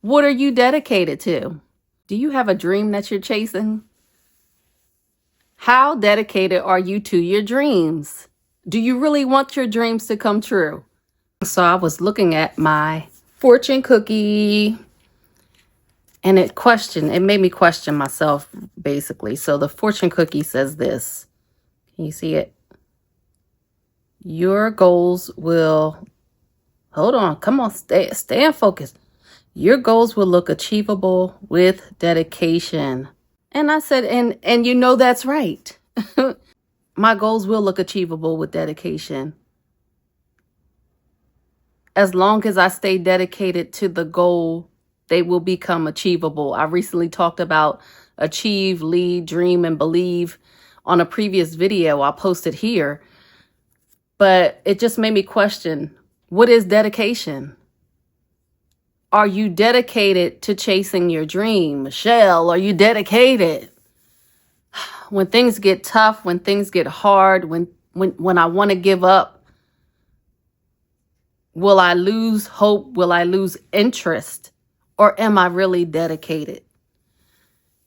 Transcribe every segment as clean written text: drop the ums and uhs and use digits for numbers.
What are you dedicated to? Do you have a dream that you're chasing? How dedicated are you to your dreams? Do you really want your dreams to come true? So I was looking at my fortune cookie and it made me question myself basically. So the fortune cookie says this. Can you see it? Your goals will, hold on, come on, stay in focus. Your goals will look achievable with dedication. And I said, and you know that's right. My goals will look achievable with dedication. As long as I stay dedicated to the goal, they will become achievable. I recently talked about achieve, lead, dream, and believe on a previous video I posted here. But it just made me question, what is dedication? Are you dedicated to chasing your dream? Michelle, are you dedicated? When things get tough, when things get hard, when I want to give up, will I lose hope? Will I lose interest? Or am I really dedicated?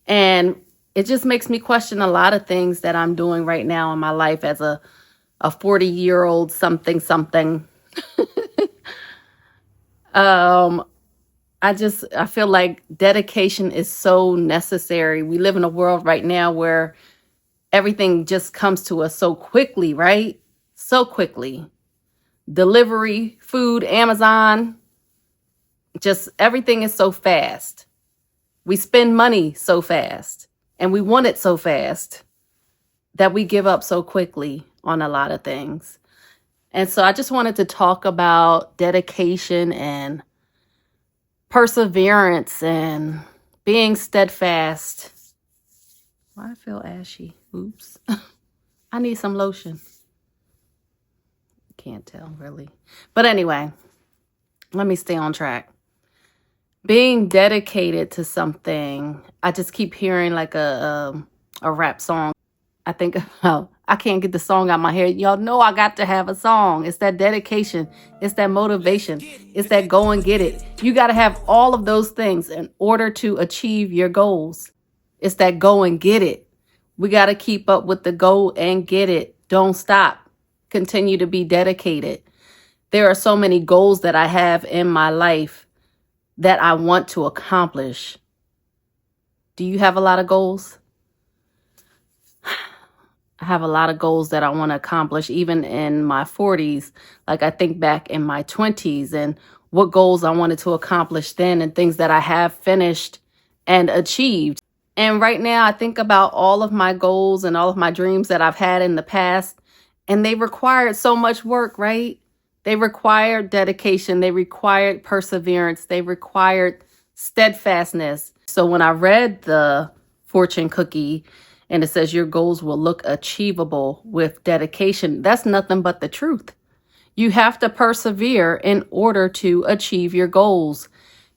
And it just makes me question a lot of things that I'm doing right now in my life as a 40-year-old something. I feel like dedication is so necessary. We live in a world right now where everything just comes to us so quickly, right? So quickly. Delivery, food, Amazon, just everything is so fast. We spend money so fast and we want it so fast that we give up so quickly on a lot of things. And so I just wanted to talk about dedication and perseverance and being steadfast. Why I feel ashy? Oops. I need some lotion. Can't tell really. But anyway, let me stay on track. Being dedicated to something, I just keep hearing like a rap song. I think about, I can't get the song out of my head. Y'all know I got to have a song. It's that dedication. It's that motivation. It's that go and get it. You got to have all of those things in order to achieve your goals. It's that go and get it. We got to keep up with the go and get it. Don't stop. Continue to be dedicated. There are so many goals that I have in my life that I want to accomplish. Do you have a lot of goals? I have a lot of goals that I want to accomplish, even in my 40s. Like I think back in my 20s and what goals I wanted to accomplish then and things that I have finished and achieved. And right now I think about all of my goals and all of my dreams that I've had in the past, and they required so much work, right? They required dedication. They required perseverance. They required steadfastness. So when I read the fortune cookie, and it says your goals will look achievable with dedication, that's nothing but the truth. You have to persevere in order to achieve your goals.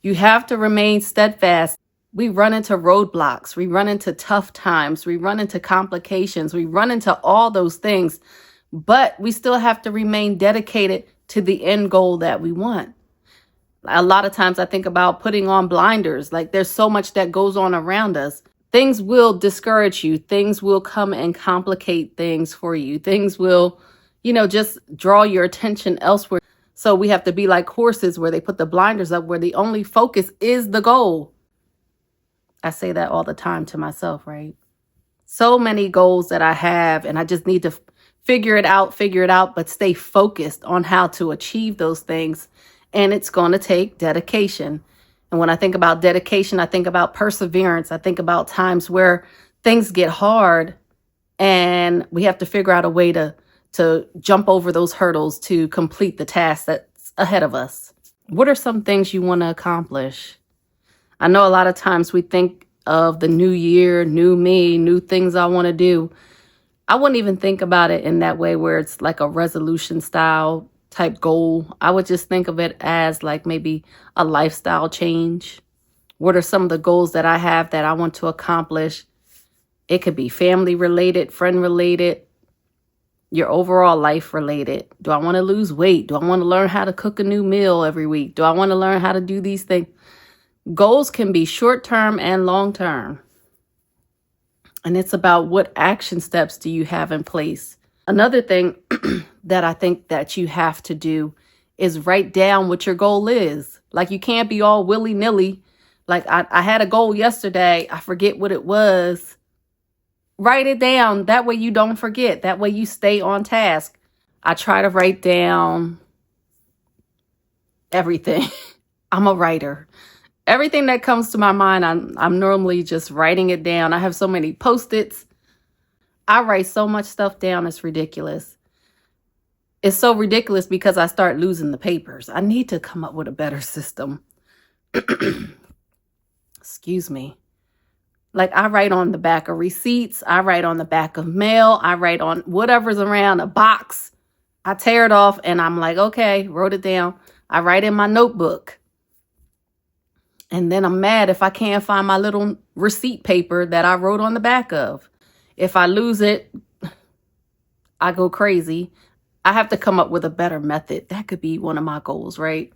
You have to remain steadfast. We run into roadblocks. We run into tough times. We run into complications. We run into all those things. But we still have to remain dedicated to the end goal that we want. A lot of times I think about putting on blinders. Like there's so much that goes on around us. Things will discourage you. Things will come and complicate things for you. Things will, just draw your attention elsewhere. So we have to be like horses where they put the blinders up, where the only focus is the goal. I say that all the time to myself, right? So many goals that I have, and I just need to figure it out, but stay focused on how to achieve those things. And it's going to take dedication. And when I think about dedication, I think about perseverance. I think about times where things get hard and we have to figure out a way to jump over those hurdles to complete the task that's ahead of us. What are some things you want to accomplish? I know a lot of times we think of the new year, new me, new things I want to do. I wouldn't even think about it in that way where it's like a resolution style type goal. I would just think of it as like maybe a lifestyle change. What are some of the goals that I have that I want to accomplish? It could be family related, friend related, your overall life related. Do I want to lose weight? Do I want to learn how to cook a new meal every week? Do I want to learn how to do these things? Goals can be short term and long term. And it's about what action steps do you have in place. Another thing that I think that you have to do is write down what your goal is. Like, you can't be all willy-nilly. Like, I had a goal yesterday. I forget what it was. Write it down. That way you don't forget. That way you stay on task. I try to write down everything. I'm a writer. Everything that comes to my mind, I'm normally just writing it down. I have so many Post-its. I write so much stuff down, it's ridiculous. It's so ridiculous because I start losing the papers. I need to come up with a better system. Excuse me. Like, I write on the back of receipts. I write on the back of mail. I write on whatever's around a box. I tear it off and I'm like, okay, wrote it down. I write in my notebook. And then I'm mad if I can't find my little receipt paper that I wrote on the back of. If I lose it, I go crazy. I have to come up with a better method. That could be one of my goals, right?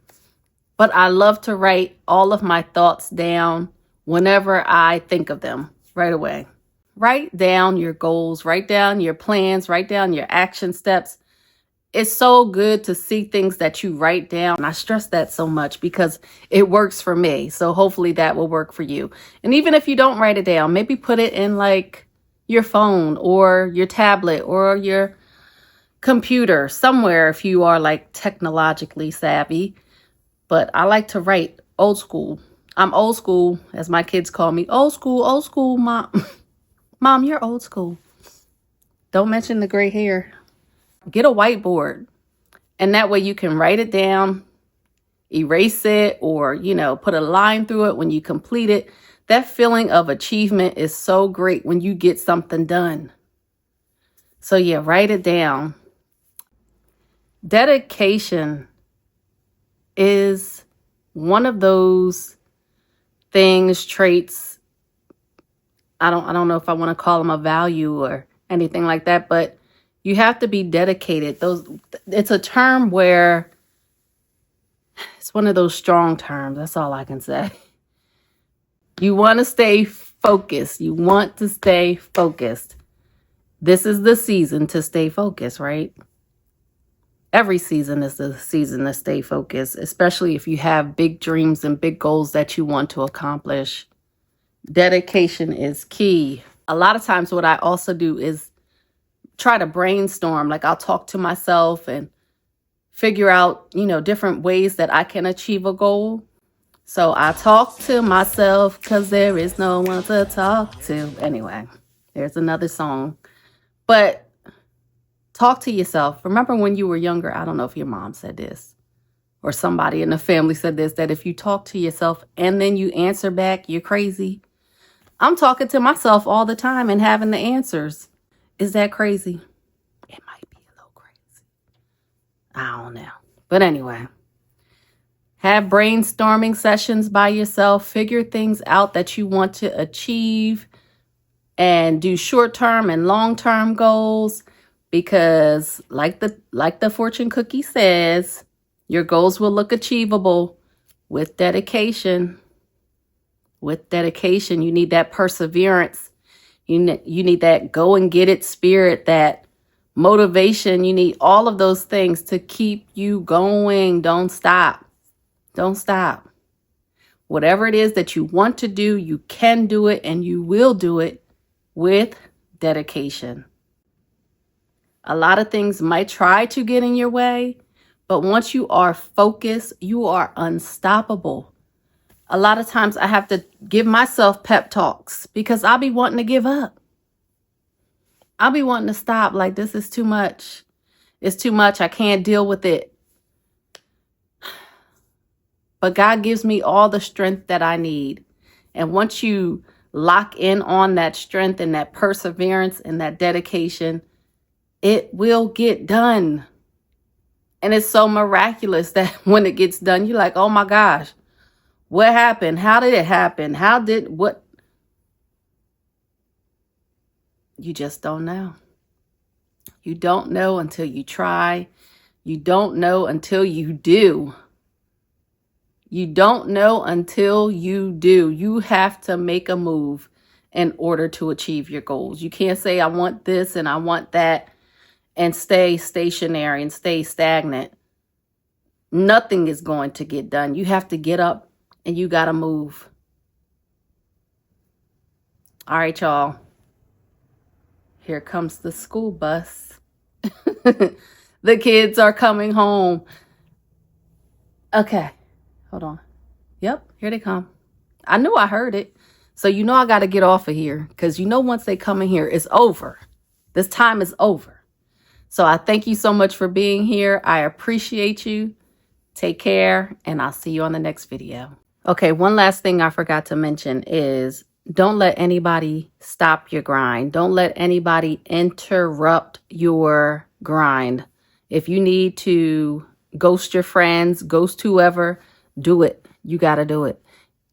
But I love to write all of my thoughts down whenever I think of them right away. Write down your goals, write down your plans, write down your action steps. It's so good to see things that you write down. And I stress that so much because it works for me. So hopefully that will work for you. And even if you don't write it down, maybe put it in like your phone or your tablet or your computer somewhere if you are like technologically savvy. But I like to write old school. I'm old school, as my kids call me. Old school, mom. Mom, you're old school. Don't mention the gray hair. Get a whiteboard. And that way you can write it down, erase it, or, put a line through it when you complete it. That feeling of achievement is so great when you get something done. So yeah, write it down. Dedication is one of those things, traits. I don't know if I want to call them a value or anything like that, but you have to be dedicated. It's a term where it's one of those strong terms. That's all I can say. You want to stay focused. You want to stay focused. This is the season to stay focused, right? Every season is the season to stay focused, especially if you have big dreams and big goals that you want to accomplish. Dedication is key. A lot of times what I also do is try to brainstorm. Like, I'll talk to myself and figure out, different ways that I can achieve a goal. So I talk to myself because there is no one to talk to. Anyway, there's another song. But talk to yourself. Remember when you were younger, I don't know if your mom said this or somebody in the family said this, that if you talk to yourself and then you answer back, you're crazy. I'm talking to myself all the time and having the answers. Is that crazy? It might be a little crazy. I don't know. But anyway, have brainstorming sessions by yourself. Figure things out that you want to achieve and do short-term and long-term goals. Because like the fortune cookie says, your goals will look achievable with dedication. With dedication, you need that perseverance. You need that go and get it spirit, that motivation. You need all of those things to keep you going. Don't stop. Don't stop. Whatever it is that you want to do, you can do it and you will do it with dedication. A lot of things might try to get in your way, but once you are focused, you are unstoppable. A lot of times I have to give myself pep talks because I'll be wanting to give up. I'll be wanting to stop. Like, this is too much. It's too much. I can't deal with it. But God gives me all the strength that I need. And once you lock in on that strength and that perseverance and that dedication, it will get done. And it's so miraculous that when it gets done, you're like, oh my gosh, what happened? How did it happen? What? You just don't know. You don't know until you try. You don't know until you do. You don't know until you do. You have to make a move in order to achieve your goals. You can't say, I want this and I want that, and stay stationary and stay stagnant. Nothing is going to get done. You have to get up and you got to move. All right, y'all. Here comes the school bus. The kids are coming home. Okay, hold on. Yep, here they come. I knew I heard it. So you know I got to get off of here, because you know once they come in here, it's over. This time is over. So I thank you so much for being here. I appreciate you. Take care, and I'll see you on the next video. Okay, one last thing I forgot to mention is don't let anybody stop your grind. Don't let anybody interrupt your grind. If you need to ghost your friends, ghost whoever, do it. You got to do it.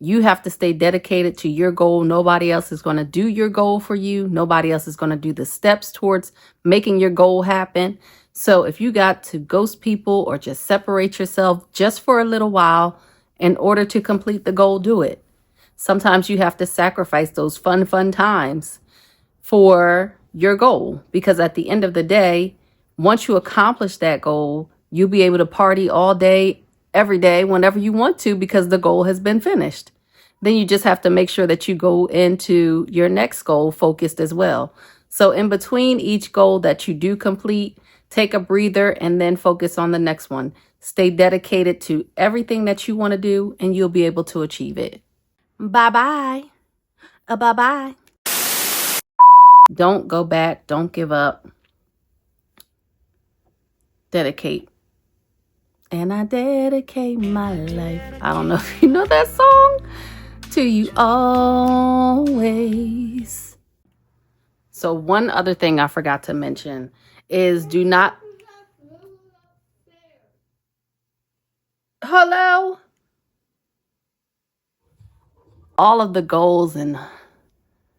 You have to stay dedicated to your goal. Nobody else is going to do your goal for you. Nobody else is going to do the steps towards making your goal happen. So if you got to ghost people or just separate yourself just for a little while in order to complete the goal, do it. Sometimes you have to sacrifice those fun times for your goal, because at the end of the day, once you accomplish that goal, you'll be able to party all day, every day, whenever you want to, because the goal has been finished. Then you just have to make sure that you go into your next goal focused as well. So in between each goal that you do complete, take a breather and then focus on the next one. Stay dedicated to everything that you want to do, and you'll be able to achieve it. Bye-bye. Bye-bye. Don't go back. Don't give up. Dedicate. And I dedicate my life. I don't know if you know that song. To you always. So one other thing I forgot to mention is do not. Hello? All of the goals and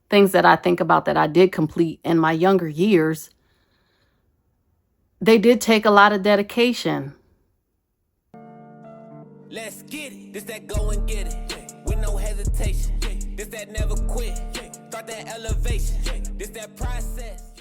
things that I think about that I did complete in my younger years, they did take a lot of dedication. Let's get it. This that go and get it. With no hesitation. This that never quit. Start that elevation. This that process.